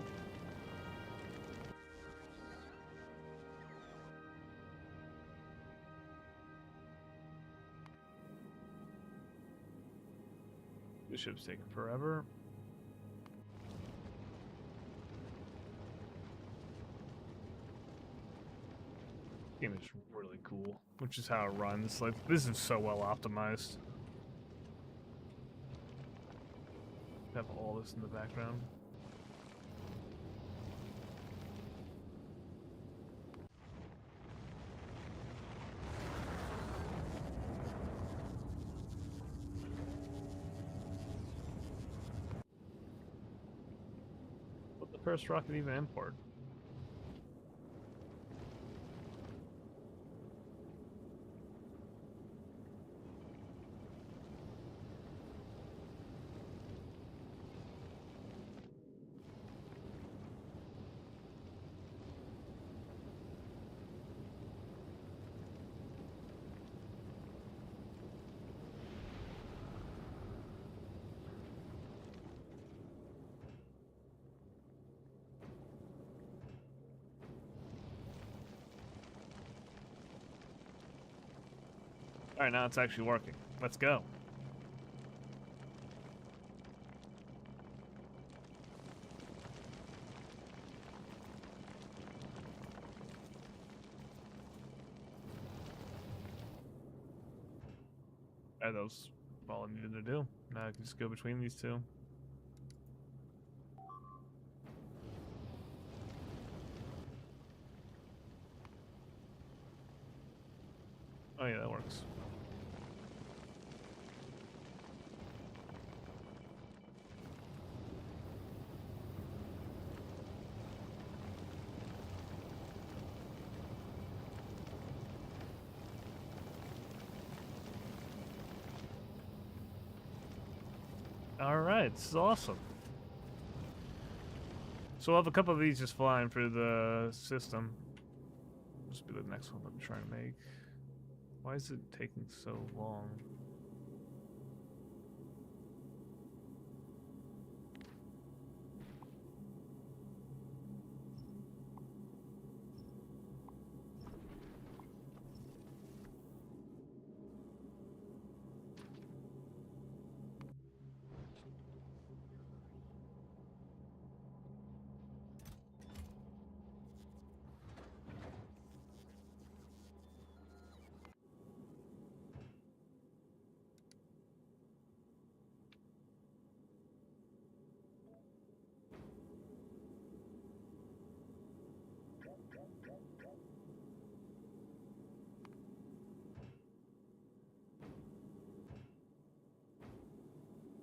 This ship's taking forever. Game is really cool, which is how it runs. Like, this is so well optimized. Have all this in the background. What the first rocket even import? Alright, now it's actually working. Let's go. Alright, that was all I needed to do. Now I can just go between these two. Oh yeah, that works. Alright, this is awesome. So we'll have a couple of these just flying through the system. This will be the next one I'm trying to make. Why is it taking so long?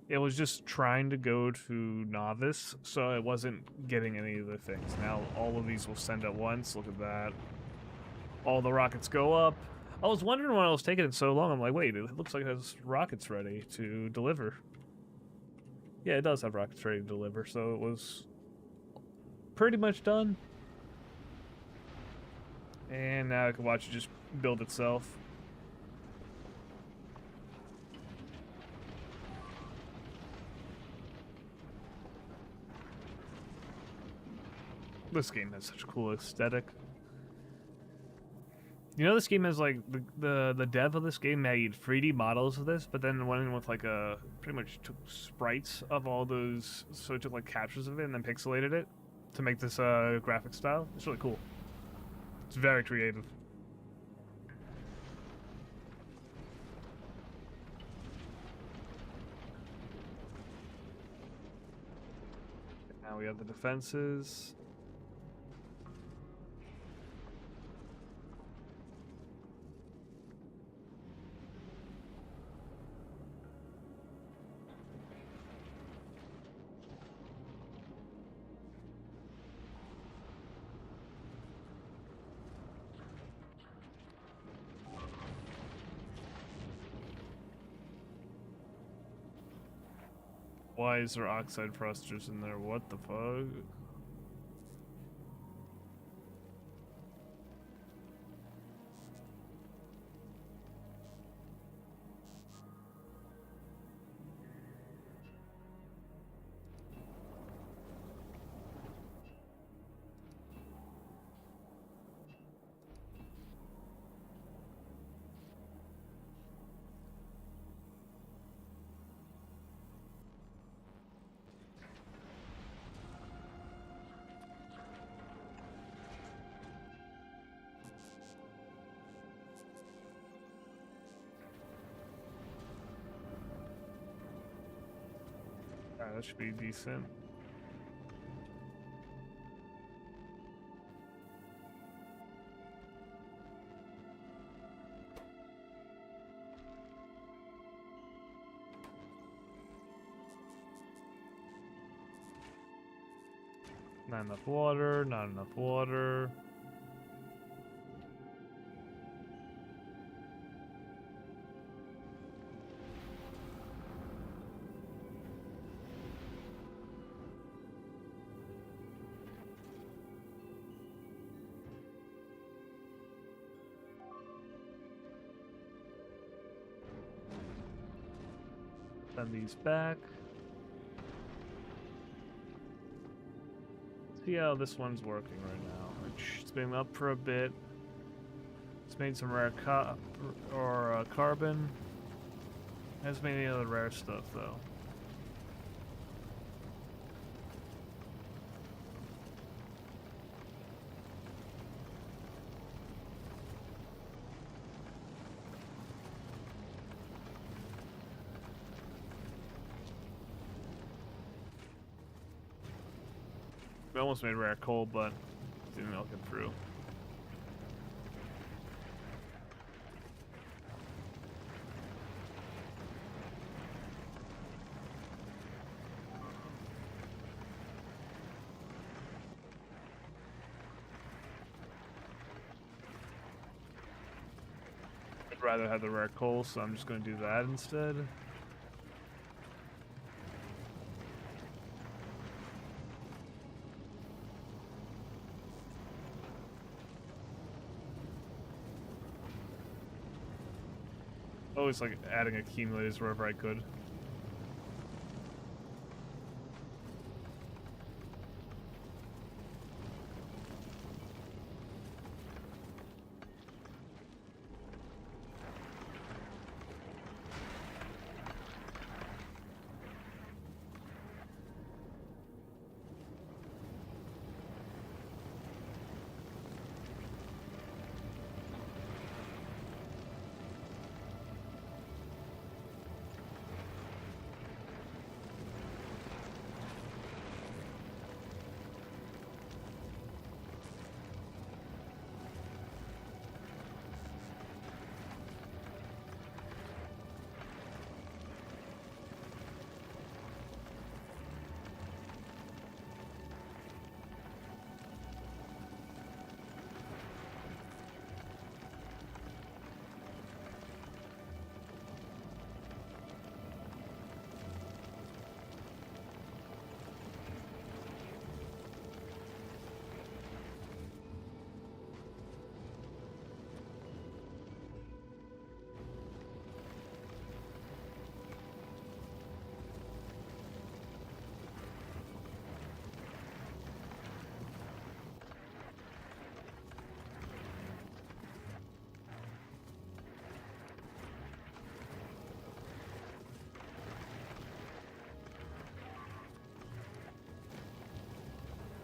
It was just trying to go to novice, so it wasn't getting any of the things. Now all of these will send at once. Look at that. All the rockets go up. I was wondering why it was taking it so long. I'm like, wait, it looks like it has rockets ready to deliver. Yeah, it does have rockets ready to deliver, so it was pretty much done. And now I can watch it just build itself. This game has such a cool aesthetic. You know, this game has like the dev of this game made 3D models of this, but then went in with like a pretty much took sprites of all those, so it took like captures of it and then pixelated it to make this graphic style. It's really cool. It's very creative. Now we have the defenses. Why is there oxide thrusters in there? What the fuck? That should be decent. Not enough water, not enough water. Send these back. See how this one's working right now. It's been up for a bit. It's made some rare carbon. Hasn't made any other rare stuff though. We almost made rare coal, but didn't milk it through. I'd rather have the rare coal, so I'm just going to do that instead. Always like adding accumulators wherever I could.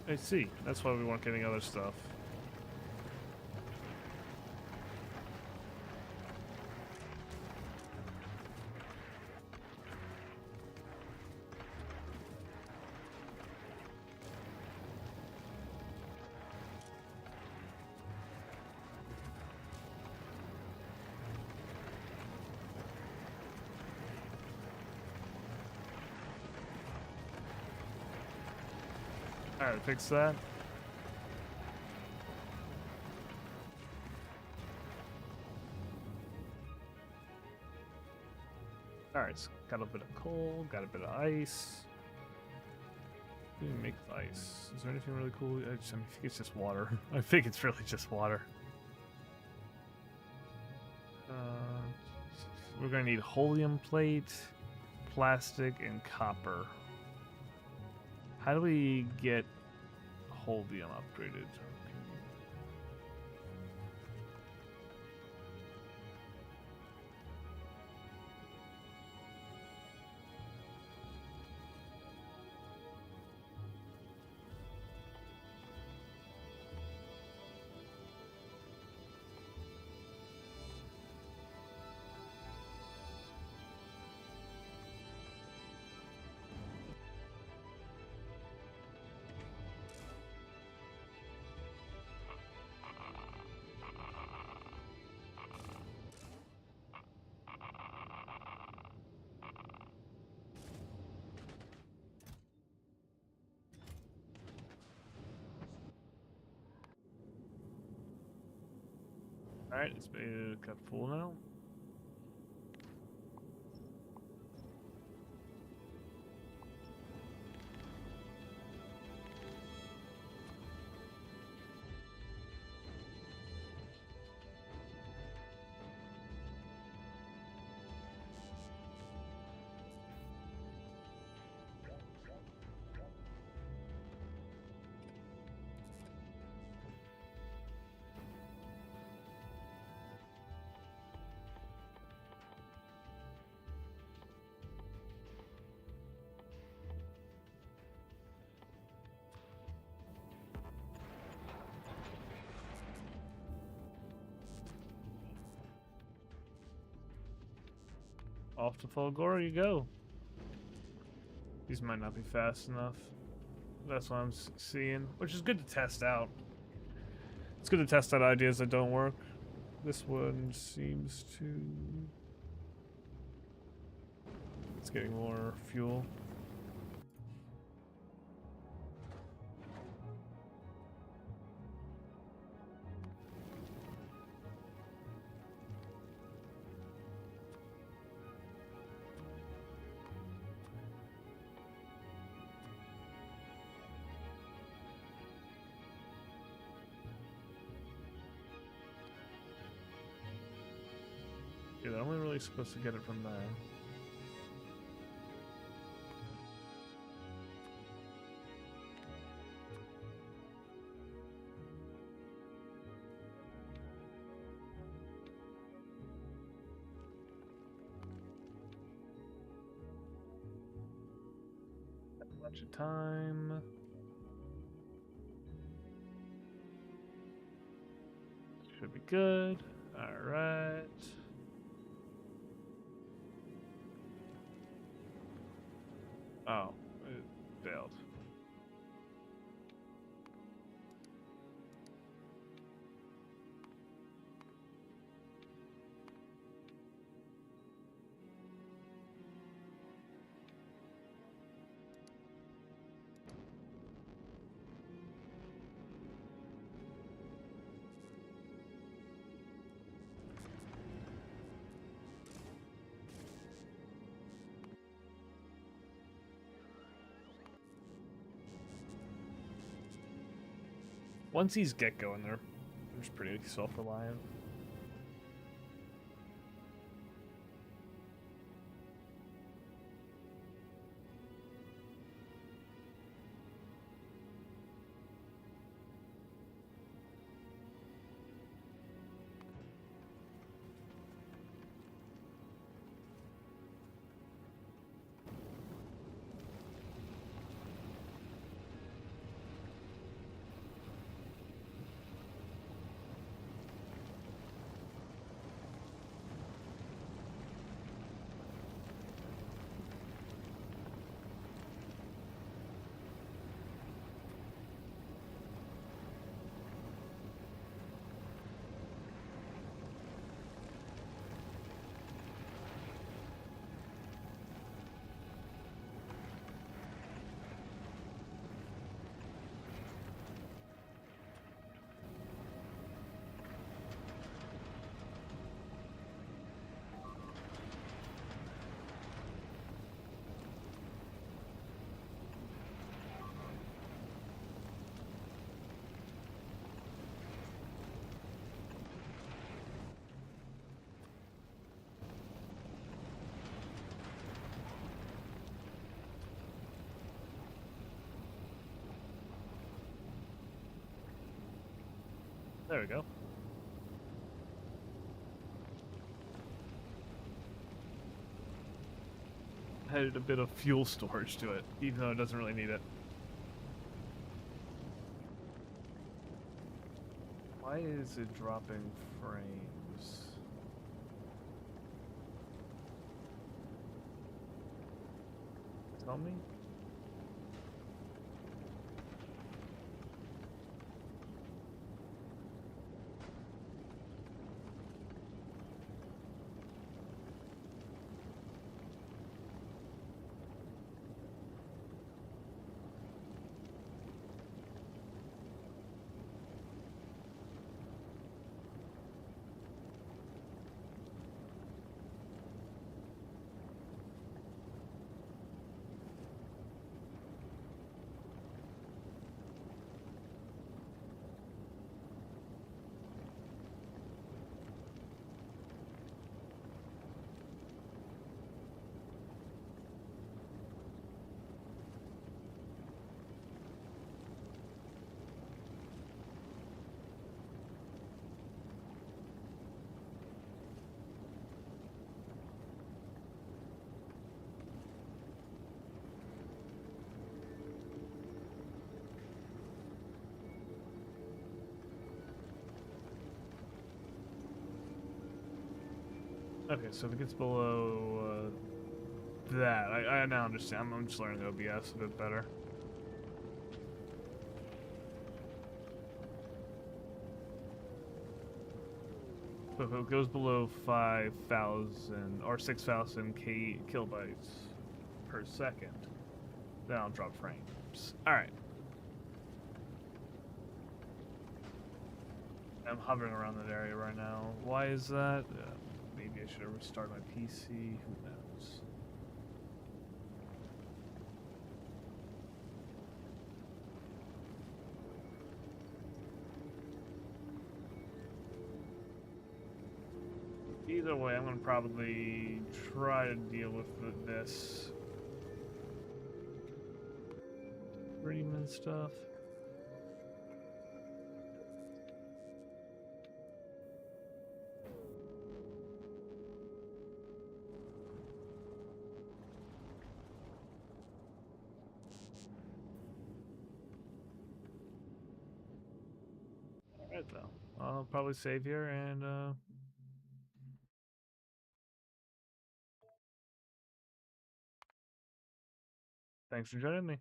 I see. That's why we weren't getting other stuff. Alright, fix that. Alright, so got a bit of coal, got a bit of ice. What do we make with ice? Is there anything really cool? I think it's just water. I think it's really just water. We're gonna need holium plate, plastic, and copper. How do we get holium upgraded? Alright, it's got full now. Off to Fulgore you go. These might not be fast enough. That's what I'm seeing, which is good to test out. It's good to test out ideas that don't work. This one seems to... It's getting more fuel. Yeah, they're only really supposed to get it from there. A bunch of time. Should be good. All right. Oh, it failed. Once these get going, they're just pretty self-reliant. There we go. Added a bit of fuel storage to it, even though it doesn't really need it. Why is it dropping frames? Tell me? Okay, so if it gets below that, I now understand. I'm just learning OBS a bit better. So if it goes below 5,000 or 6,000 kilobytes per second, then I'll drop frames. All right. I'm hovering around that area right now. Why is that? Maybe I should have restarted my PC. Who knows? Either way, I'm gonna probably try to deal with this stream and stuff. Alright, though. I'll probably save here and thanks for joining me.